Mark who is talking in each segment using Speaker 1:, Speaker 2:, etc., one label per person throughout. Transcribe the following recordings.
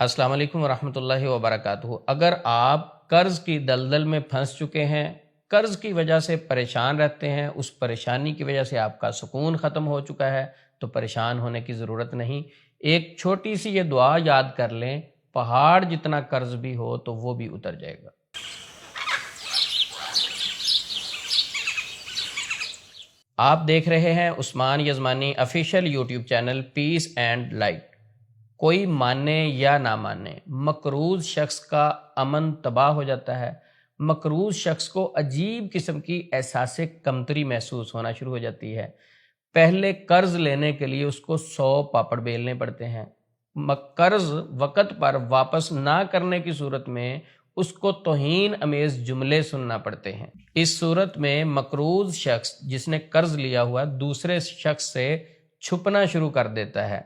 Speaker 1: अस्सलाम वालेकुम वरहमतुल्लाहि वबरकातुहू। अगर आप कर्ज़ की दलदल में फंस चुके हैं, कर्ज़ की वजह से परेशान रहते हैं, उस परेशानी की वजह से आपका सुकून ख़त्म हो चुका है, तो परेशान होने की ज़रूरत नहीं। एक छोटी सी ये दुआ याद कर लें, पहाड़ जितना कर्ज़ भी हो तो वो भी उतर जाएगा। आप देख रहे हैं Usman Yazmani official YouTube channel peace and light. कोई माने या ना माने, मकरूज शख्स का अमन तबाह हो जाता है। मकरूज शख्स को अजीब किस्म की एहसास कमतरी महसूस होना शुरू हो जाती है। पहले कर्ज लेने के लिए उसको 100 पापड़ बेलने पड़ते हैं। कर्ज वक़्त पर वापस ना करने की सूरत में उसको तौहीन अमेज जुमले सुनना पड़ते हैं। इस सूरत में मकरूज शख्स जिसने कर्ज लिया हुआ दूसरे शख्स से छुपना शुरू कर देता है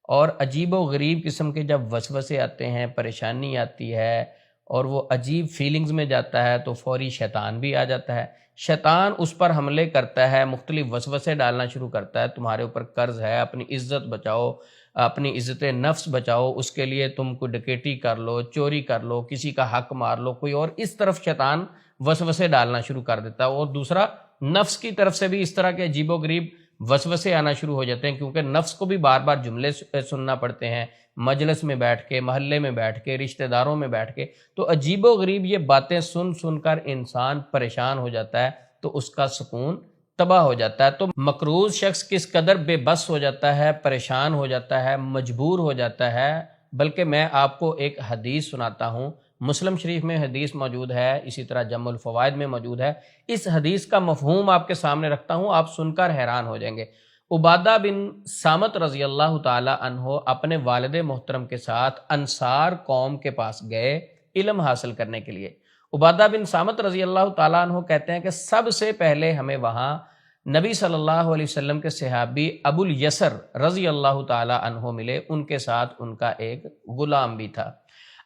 Speaker 1: और अजीबो गरीब किस्म के जब वसवसे आते हैं, परेशानी आती है और वो अजीब फीलिंग्स में जाता है तो फौरी शैतान भी आ जाता है। शैतान उस पर हमले करता है, मुख्तलिफ वसवसे डालना शुरू करता है। तुम्हारे ऊपर कर्ज है, अपनी इज्जत बचाओ, अपनी इज्जत नफ्स बचाओ, उसके लिए तुम कोई डकैती कर लो, चोरी कर लो, किसी का हक मार लो कोई, और इस तरफ शैतान वसवसे डालना शुरू कर देता है। और दूसरा, नफ्स की तरफ से भी इस तरह के अजीबो गरीब वसवसे आना शुरू हो जाते हैं, क्योंकि नफ्स को भी बार बार जुमले सुनना पड़ते हैं, मजलिस में बैठ के, महल्ले में बैठ के, रिश्तेदारों में बैठ के। तो अजीबो गरीब ये बातें सुन सुनकर इंसान परेशान हो जाता है, तो उसका सुकून तबाह हो जाता है। तो मकरूज शख्स किस कदर बेबस हो जाता है, परेशान हो जाता है, मजबूर हो जाता है। बल्कि मैं आपको एक हदीस सुनाता हूँ, मुस्लिम शरीफ में हदीस मौजूद है, इसी तरह जमुल फवाइद में मौजूद है। इस हदीस का मफहूम आपके सामने रखता हूँ, आप सुनकर हैरान हो जाएंगे। उबादा बिन सामत रज़ी अल्लाह ताला अन्हो अपने वालिद मोहतरम के साथ अंसार कौम के पास गए इल्म हासिल करने के लिए। उबादा बिन सामत रज़ी अल्लाह ताला अन्हो कहते हैं कि सबसे पहले हमें वहाँ नबी सल्लल्लाहु अलैहि वसल्लम के सहाबी अबुल यसर रज़ी अल्लाह ताला अन्हो मिले। उनके साथ उनका एक गुलाम भी था।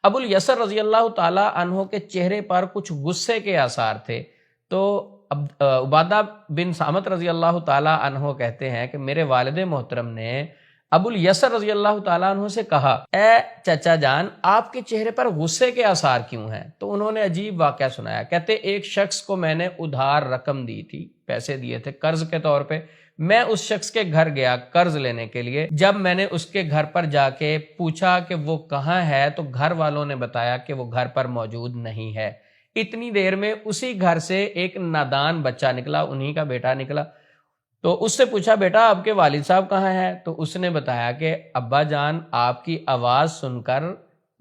Speaker 1: अबुल यसर रज़ी अल्लाह ताला अन्हो के चेहरे पर कुछ गुस्से के आसार थे। तो उबादा बिन सामत रज़ी अल्लाह ताला अन्हो कहते हैं कि मेरे वालिद मोहतरम ने अबुल यसर रज़ी अल्लाह ताला अन्हो से कहा, ए चाचा जान, आपके चेहरे पर गुस्से के आसार क्यों हैं? तो उन्होंने अजीब वाक़या सुनाया। कहते, एक शख्स को मैंने उधार रकम दी थी, पैसे दिए थे कर्ज के तौर पे। मैं उस शख्स के घर गया कर्ज लेने के लिए। जब मैंने उसके घर पर जाके पूछा कि वो कहाँ है, तो घर वालों ने बताया कि वो घर पर मौजूद नहीं है। इतनी देर में उसी घर से एक नादान बच्चा निकला, उन्हीं का बेटा निकला। तो उससे पूछा, बेटा आपके वालिद साहब कहाँ हैं? तो उसने बताया कि अब्बा जान आपकी आवाज़ सुनकर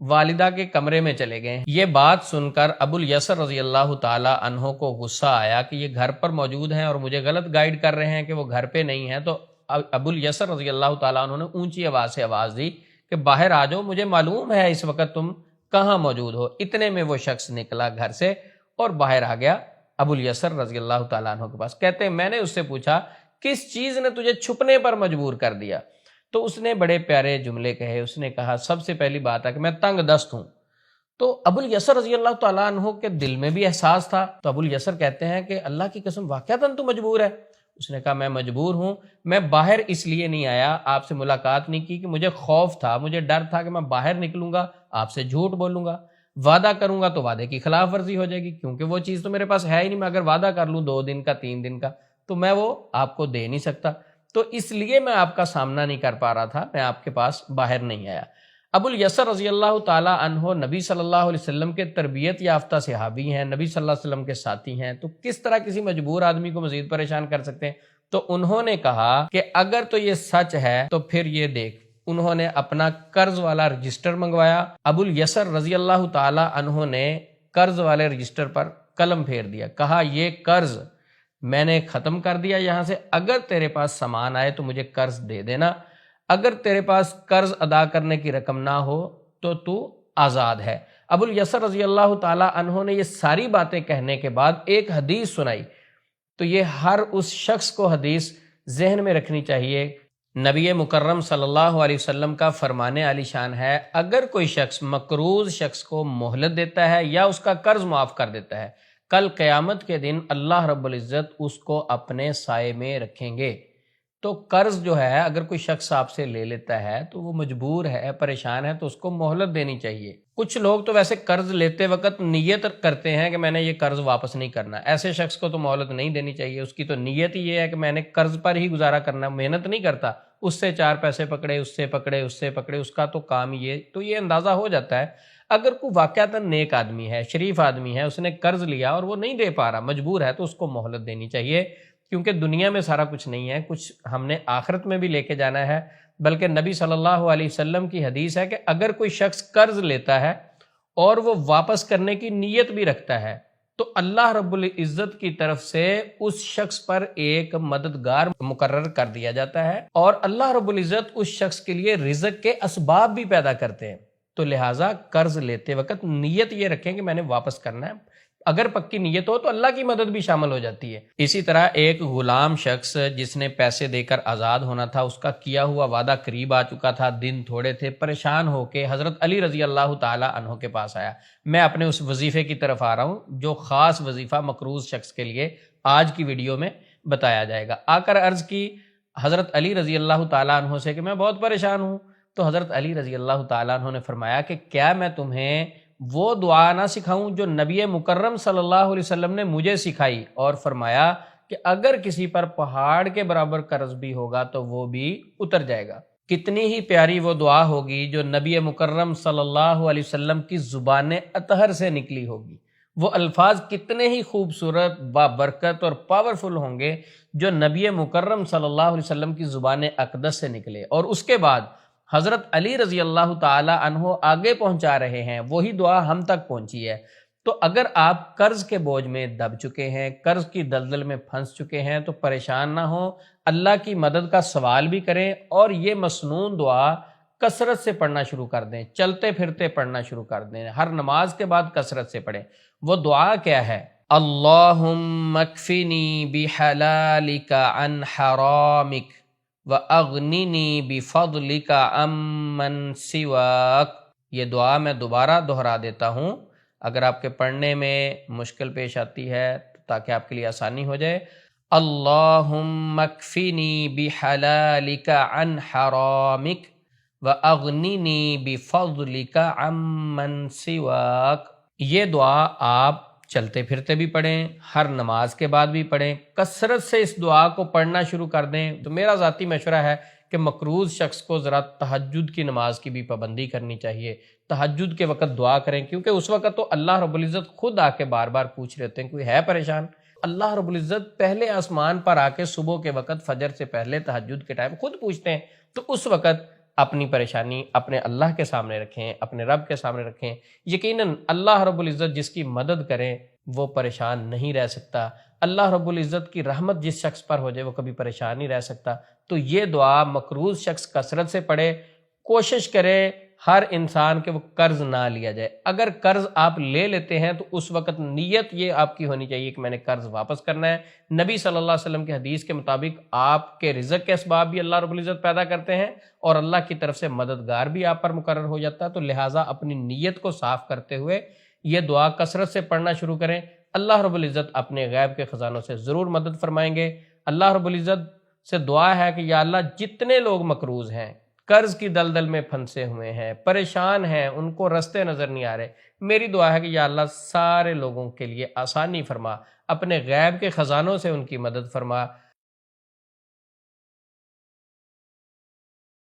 Speaker 1: वालिदा के कमरे में चले गए। ये बात सुनकर अबुल यसर रज़ी अल्लाह ताला अन्हो को गुस्सा आया कि ये घर पर मौजूद हैं और मुझे गलत गाइड कर रहे हैं कि वो घर पे नहीं है। तो अबुल यसर रज़ी अल्लाह ताला अन्हो ने ऊंची आवाज़ से आवाज़ दी कि बाहर आ जाओ, मुझे मालूम है इस वक्त तुम कहाँ मौजूद हो। इतने में वो शख्स निकला घर से और बाहर आ गया अबुल यसर रज़ी अल्लाह ताला अन्हो के पास। कहते, मैंने उससे पूछा, किस चीज़ ने तुझे छुपने पर मजबूर कर दिया? तो उसने बड़े प्यारे जुमले कहे। उसने कहा, सबसे पहली बात है कि मैं तंग दस्त हूँ। तो अबुल यसर रज़ी अल्लाह ताला अन्हो के दिल में भी एहसास था। तो अबुल यसर कहते हैं कि अल्लाह की कसम वाक़अतन तू मजबूर है? उसने कहा, मैं मजबूर हूँ। मैं बाहर इसलिए नहीं आया, आपसे मुलाकात नहीं की कि मुझे खौफ था, मुझे डर था कि मैं बाहर निकलूंगा, आपसे झूठ बोलूंगा, वादा करूंगा तो वादे की खिलाफ वर्जी हो जाएगी, क्योंकि वो चीज़ तो मेरे पास है ही नहीं। मैं अगर वादा कर लूँ 2 दिन का, 3 दिन का, तो मैं वो आपको दे नहीं सकता। तो इसलिए मैं आपका सामना नहीं कर पा रहा था, मैं आपके पास बाहर नहीं आया। अबुल यसर रज़ी अल्लाह ताला अन्हो नबी सल्लल्लाहु अलैहि वसल्लम के तरबियत याफ्ता सहाबी हैं, नबी सल्लल्लाहु अलैहि वसल्लम के साथी हैं, तो किस तरह किसी मजबूर आदमी को मजीद परेशान कर सकते हैं? तो उन्होंने कहा कि अगर तो ये सच है तो फिर ये देख। उन्होंने अपना कर्ज वाला रजिस्टर मंगवाया। अबुल यसर रज़ी अल्लाह ताला अन्हो ने कर्ज वाले रजिस्टर पर कलम फेर दिया। कहा, ये कर्ज मैंने ख़त्म कर दिया यहाँ से, अगर तेरे पास सामान आए तो मुझे कर्ज दे देना, अगर तेरे पास कर्ज अदा करने की रकम ना हो तो तू आज़ाद है। अबुल यसर रज़ी अल्लाह ताला अन्हो ने ये सारी बातें कहने के बाद एक हदीस सुनाई। तो ये हर उस शख्स को हदीस जहन में रखनी चाहिए। नबी मुकर्रम सल्लल्लाहु अलैहि वसल्लम का फरमाने आली शान है, अगर कोई शख्स मकरूज शख्स को मोहलत देता है या उसका कर्ज माफ़ कर देता है, कल क़यामत के दिन अल्लाह रब्बुल इज़्ज़त उसको अपने साए में रखेंगे। تو قرض جو ہے اگر کوئی شخص آپ سے لے لیتا ہے تو وہ مجبور ہے، پریشان ہے، تو اس کو مہلت دینی چاہیے۔ کچھ لوگ تو ویسے قرض لیتے وقت نیت کرتے ہیں کہ میں نے یہ قرض واپس نہیں کرنا، ایسے شخص کو تو مہلت نہیں دینی چاہیے۔ اس کی تو نیت ہی یہ ہے کہ میں نے قرض پر ہی گزارا کرنا، محنت نہیں کرتا، اس سے 4 پیسے پکڑے، اس سے پکڑے، اس سے پکڑے، اس کا تو کام یہ تو یہ اندازہ ہو جاتا ہے۔ اگر کوئی واقعتاً نیک آدمی ہے، شریف آدمی ہے، اس نے قرض لیا اور وہ نہیں دے پا رہا، مجبور ہے، تو اس کو مہلت دینی چاہیے، کیونکہ دنیا میں سارا کچھ نہیں ہے، کچھ ہم نے آخرت میں بھی لے کے جانا ہے۔ بلکہ نبی صلی اللہ علیہ وسلم کی حدیث ہے کہ اگر کوئی شخص قرض لیتا ہے اور وہ واپس کرنے کی نیت بھی رکھتا ہے تو اللہ رب العزت کی طرف سے اس شخص پر ایک مددگار مقرر کر دیا جاتا ہے، اور اللہ رب العزت اس شخص کے لیے رزق کے اسباب بھی پیدا کرتے ہیں۔ تو لہٰذا قرض لیتے وقت نیت یہ رکھیں کہ میں نے واپس کرنا ہے، اگر پکی نیت ہو تو اللہ کی مدد بھی شامل ہو جاتی ہے۔ اسی طرح ایک غلام شخص جس نے پیسے دے کر آزاد ہونا تھا، اس کا کیا ہوا وعدہ قریب آ چکا تھا، دن تھوڑے تھے، پریشان ہو کے حضرت علی رضی اللہ تعالی عنہ کے پاس آیا۔ میں اپنے اس وظیفے کی طرف آ رہا ہوں جو خاص وظیفہ مقروض شخص کے لیے آج کی ویڈیو میں بتایا جائے گا۔ آ کر عرض کی حضرت علی رضی اللہ تعالی عنہ سے کہ میں بہت پریشان ہوں۔ تو حضرت علی رضی اللہ تعالی عنہ نے فرمایا کہ کیا میں تمہیں وہ دعا نہ سکھاؤں جو نبی مکرم صلی اللہ علیہ وسلم نے مجھے سکھائی، اور فرمایا کہ اگر کسی پر پہاڑ کے برابر قرض بھی ہوگا تو وہ بھی اتر جائے گا۔ کتنی ہی پیاری وہ دعا ہوگی جو نبی مکرم صلی اللہ علیہ وسلم کی زبان اطہر سے نکلی ہوگی، وہ الفاظ کتنے ہی خوبصورت، بابرکت اور پاورفل ہوں گے جو نبی مکرم صلی اللہ علیہ وسلم کی زبان اقدس سے نکلے، اور اس کے بعد حضرت علی رضی اللہ تعالی عنہ آگے پہنچا رہے ہیں، وہی دعا ہم تک پہنچی ہے۔ تو اگر آپ قرض کے بوجھ میں دب چکے ہیں، قرض کی دلدل میں پھنس چکے ہیں، تو پریشان نہ ہوں، اللہ کی مدد کا سوال بھی کریں، اور یہ مسنون دعا کثرت سے پڑھنا شروع کر دیں، چلتے پھرتے پڑھنا شروع کر دیں، ہر نماز کے بعد کثرت سے پڑھیں۔ وہ دعا کیا ہے؟ اللہم اکفنی بحلالک عن حرامک وَأَغْنِنِي بِفَضْلِكَ عَمَّنْ سِوَاكَ۔ یہ دعا میں دوبارہ دہرا دیتا ہوں، اگر آپ کے پڑھنے میں مشکل پیش آتی ہے تاکہ آپ کے لیے آسانی ہو جائے۔ اللہم اکفنی بحلالک عن حرامک وَأَغْنِنِي بِفَضْلِكَ عَمَّنْ سِوَاكَ۔ یہ دعا آپ چلتے پھرتے بھی پڑھیں، ہر نماز کے بعد بھی پڑھیں، کثرت سے اس دعا کو پڑھنا شروع کر دیں۔ تو میرا ذاتی مشورہ ہے کہ مقروض شخص کو ذرا تہجد کی نماز کی بھی پابندی کرنی چاہیے، تہجد کے وقت دعا کریں، کیونکہ اس وقت تو اللہ رب العزت خود آ کے بار بار پوچھ رہے ہوتے ہیں، کوئی ہے پریشان؟ اللہ رب العزت پہلے آسمان پر آ کے صبح کے وقت فجر سے پہلے تہجد کے ٹائم خود پوچھتے ہیں۔ تو اس وقت اپنی پریشانی اپنے اللہ کے سامنے رکھیں، اپنے رب کے سامنے رکھیں۔ یقیناً اللہ رب العزت جس کی مدد کریں وہ پریشان نہیں رہ سکتا، اللہ رب العزت کی رحمت جس شخص پر ہو جائے وہ کبھی پریشان نہیں رہ سکتا۔ تو یہ دعا مقروض شخص کثرت سے پڑھے، کوشش کرے ہر انسان کے وہ قرض نہ لیا جائے۔ اگر قرض آپ لے لیتے ہیں تو اس وقت نیت یہ آپ کی ہونی چاہیے کہ میں نے قرض واپس کرنا ہے۔ نبی صلی اللہ علیہ وسلم کی حدیث کے مطابق آپ کے رزق کے اسباب بھی اللہ رب العزت پیدا کرتے ہیں، اور اللہ کی طرف سے مددگار بھی آپ پر مقرر ہو جاتا ہے۔ تو لہٰذا اپنی نیت کو صاف کرتے ہوئے یہ دعا کثرت سے پڑھنا شروع کریں، اللہ رب العزت اپنے غیب کے خزانوں سے ضرور مدد فرمائیں گے۔ اللہ رب العزت سے دعا ہے کہ یا اللہ جتنے لوگ مقروض ہیں، قرض کی دلدل میں پھنسے ہوئے ہیں، پریشان ہیں، ان کو رستے نظر نہیں آ رہے، میری دعا ہے کہ یا اللہ سارے لوگوں کے لیے آسانی فرما، اپنے غیب کے خزانوں سے ان کی مدد فرما۔